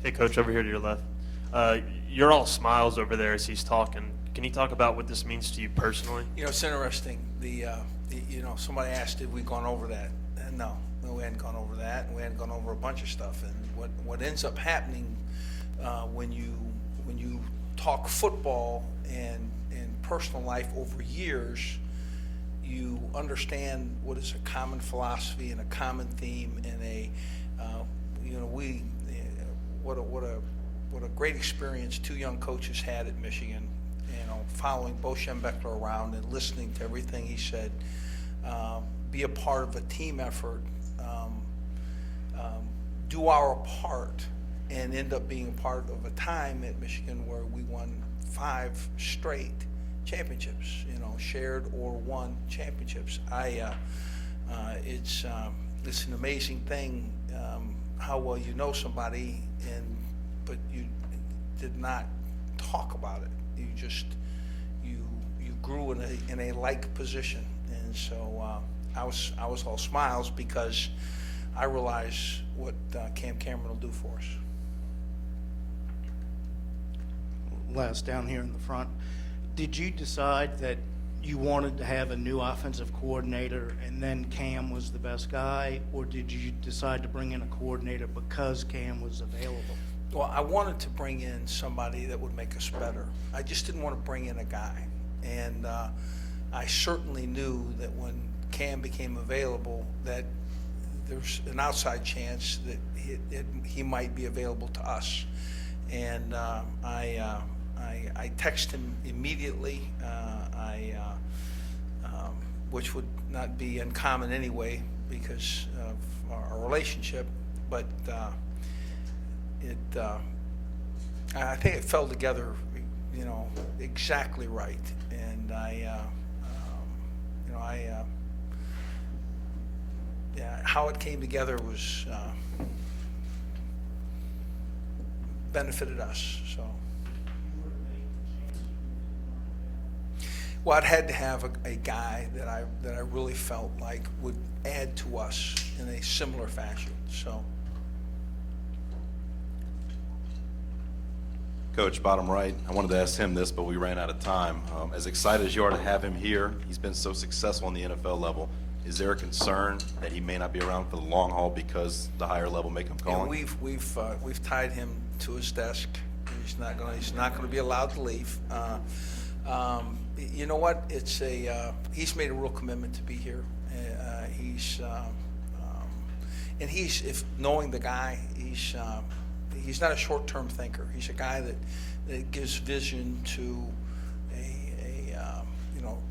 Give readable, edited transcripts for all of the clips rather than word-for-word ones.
Hey, Coach, over here to your left. You're all smiles over there as he's talking. Can you talk about what this means to you personally? It's interesting. Somebody asked, did we gone over that? No, we hadn't gone over that. We hadn't gone over a bunch of stuff. And what ends up happening when you talk football and personal life over years, you understand what is a common philosophy and a common theme and what a great experience two young coaches had at Michigan. Following Bo Schembechler around and listening to everything he said, be a part of a team effort, do our part, and end up being a part of a time at Michigan where we won 5 straight championships, shared or won championships. It's an amazing thing how well you know somebody, but you did not talk about it. You just you grew in a like position, and so I was all smiles because I realize what Cam Cameron will do for us. Les, down here in the front, did you decide that you wanted to have a new offensive coordinator and then Cam was the best guy, or did you decide to bring in a coordinator because Cam was available? Well, I wanted to bring in somebody that would make us better. I just didn't want to bring in a guy. And I certainly knew that when Cam became available that there's an outside chance that he might be available to us. And I texted him immediately, which would not be uncommon anyway because of our relationship, but I think it fell together, exactly right. And how it came together was benefited us. So, well, I'd had to have a guy that I really felt like would add to us in a similar fashion. So. Coach, bottom right, I wanted to ask him this, but we ran out of time. As excited as you are to have him here, he's been so successful on the NFL level. Is there a concern that he may not be around for the long haul because the higher level may come calling? Yeah, we've tied him to his desk. He's not going to be allowed to leave. You know what? He's made a real commitment to be here. If knowing the guy, he's not a short-term thinker. He's a guy that gives vision to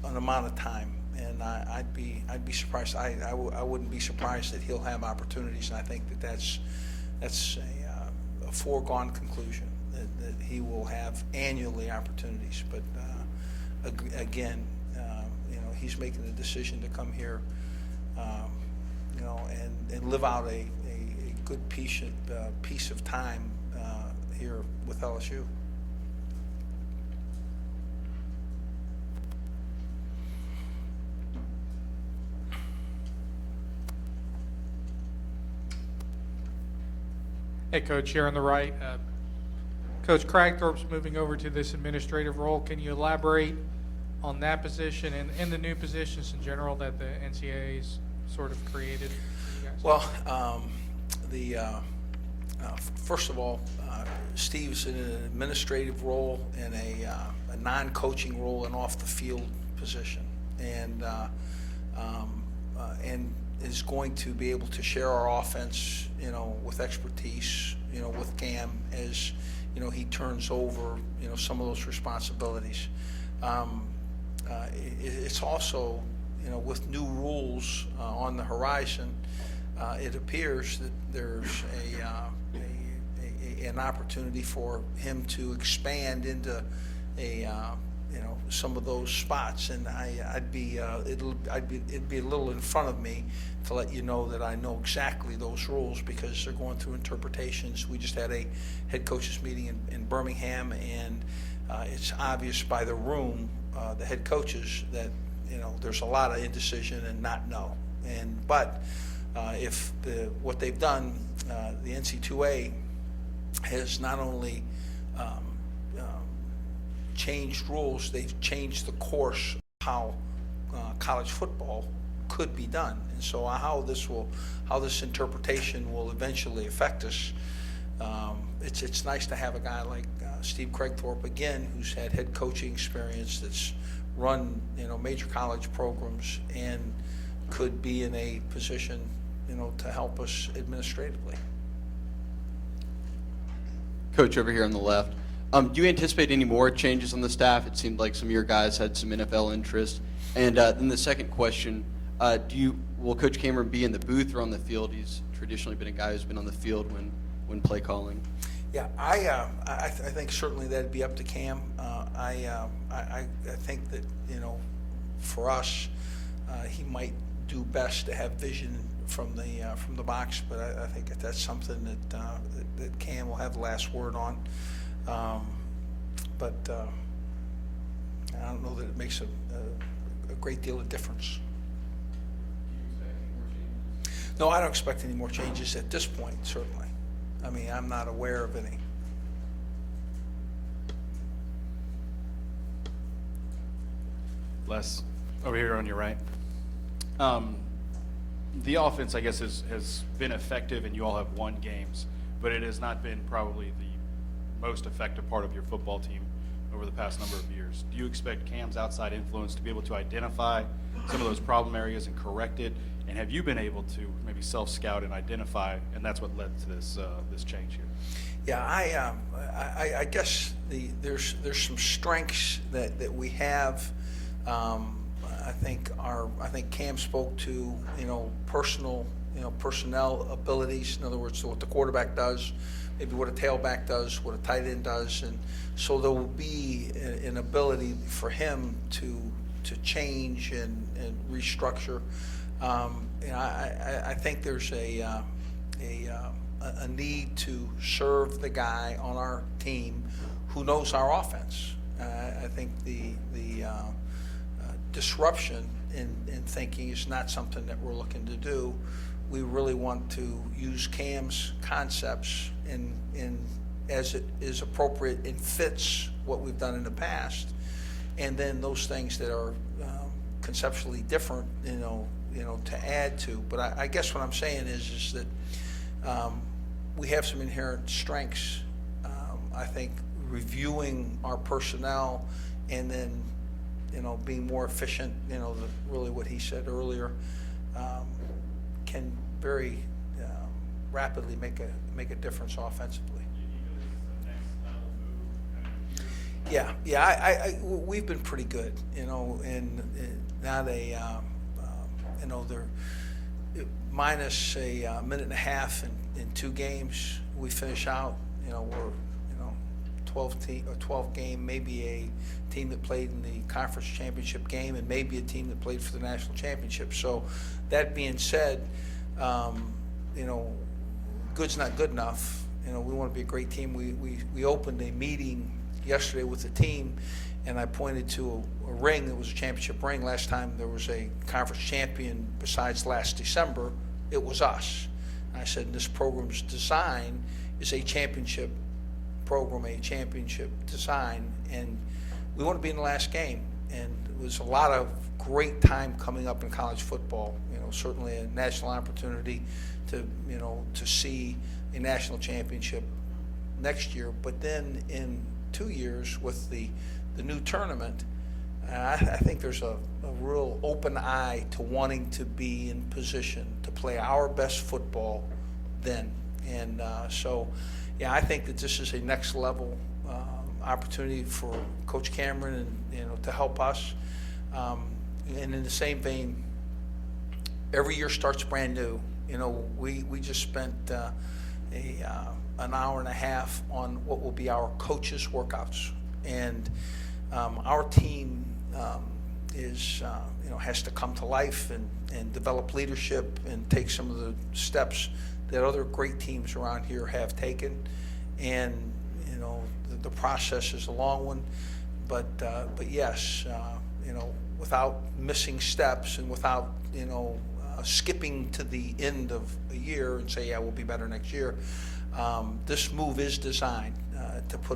an amount of time. And I'd be surprised. I wouldn't be surprised that he'll have opportunities. And I think that's a foregone conclusion that he will have annually opportunities. But again, he's making the decision to come here, and live out a good piece of time here with LSU. Hey, Coach, here on the right. Coach Cragthorpe's moving over to this administrative role. Can you elaborate on that position and the new positions in general that the NCAA's sort of created for you guys? Well, first of all, Steve's in an administrative role and a non-coaching role and off-the-field position, and is going to be able to share our offense, with expertise, with Cam as, he turns over, some of those responsibilities. It's also, with new rules on the horizon, it appears that there's an opportunity for him to expand into some of those spots, and it'd be a little in front of me to let you know that I know exactly those rules because they're going through interpretations. We just had a head coaches meeting in Birmingham, and it's obvious by the room, the head coaches, that there's a lot of indecision and not know. But if what they've done, the NC2A has not only changed rules, they've changed the course of how college football could be done. And so how this interpretation will eventually affect us, it's nice to have a guy like Steve Craigthorpe again, who's had head coaching experience, that's run major college programs, and could be in a position to help us administratively. Coach over here on the left. Do you anticipate any more changes on the staff? It seemed like some of your guys had some NFL interest. And then the second question, will Coach Cameron be in the booth or on the field? He's traditionally been a guy who's been on the field when play calling. Yeah, I think certainly that'd be up to Cam. I think that for us, he might do best to have vision from the box, but I think that's something that Cam will have the last word on. But I don't know that it makes a great deal of difference. No, I don't expect any more changes at this point, certainly. I mean, I'm not aware of any. Les, over here on your right. The offense, I guess, has been effective, and you all have won games, but it has not been probably the most effective part of your football team over the past number of years. Do you expect Cam's outside influence to be able to identify some of those problem areas and correct it? And have you been able to maybe self-scout and identify, and that's what led to this change here? Yeah, I guess there's some strengths that we have. I think Cam spoke to personnel abilities. In other words, so what the quarterback does, maybe what a tailback does, what a tight end does, and so there will be an ability for him to change and restructure. I think there's a need to serve the guy on our team who knows our offense. I think the disruption in thinking is not something that we're looking to do. We really want to use Cam's concepts in as it is appropriate and fits what we've done in the past, and then those things that are conceptually different, to add to. But I guess what I'm saying is that we have some inherent strengths. I think reviewing our personnel and then being more efficient, really what he said earlier, can very rapidly make a difference offensively. Yeah. We've been pretty good, and now they, they're minus a minute and a half in 2 games. We finish out, we're 12 game, maybe a team that played in the conference championship game, and maybe a team that played for the national championship. So that being said, good's not good enough. We want to be a great team. We opened a meeting yesterday with the team, and I pointed to a ring that was a championship ring. Last time there was a conference champion besides last December, it was us. And I said, this program's design is a championship program, a championship design, and we want to be in the last game. And it was a lot of great time coming up in college football. Certainly a national opportunity to see a national championship next year. But then in 2 years with the new tournament, I think there's a real open eye to wanting to be in position to play our best football then. And so, yeah, I think that this is a next level opportunity for Coach Cameron and to help us. And in the same vein, every year starts brand new. We just spent an hour and a half on what will be our coaches' workouts, and our team is has to come to life and develop leadership and take some of the steps that other great teams around here have taken. And the process is a long one, but yes, without missing steps and without skipping to the end of a year and say, yeah, we'll be better next year. This move is designed to put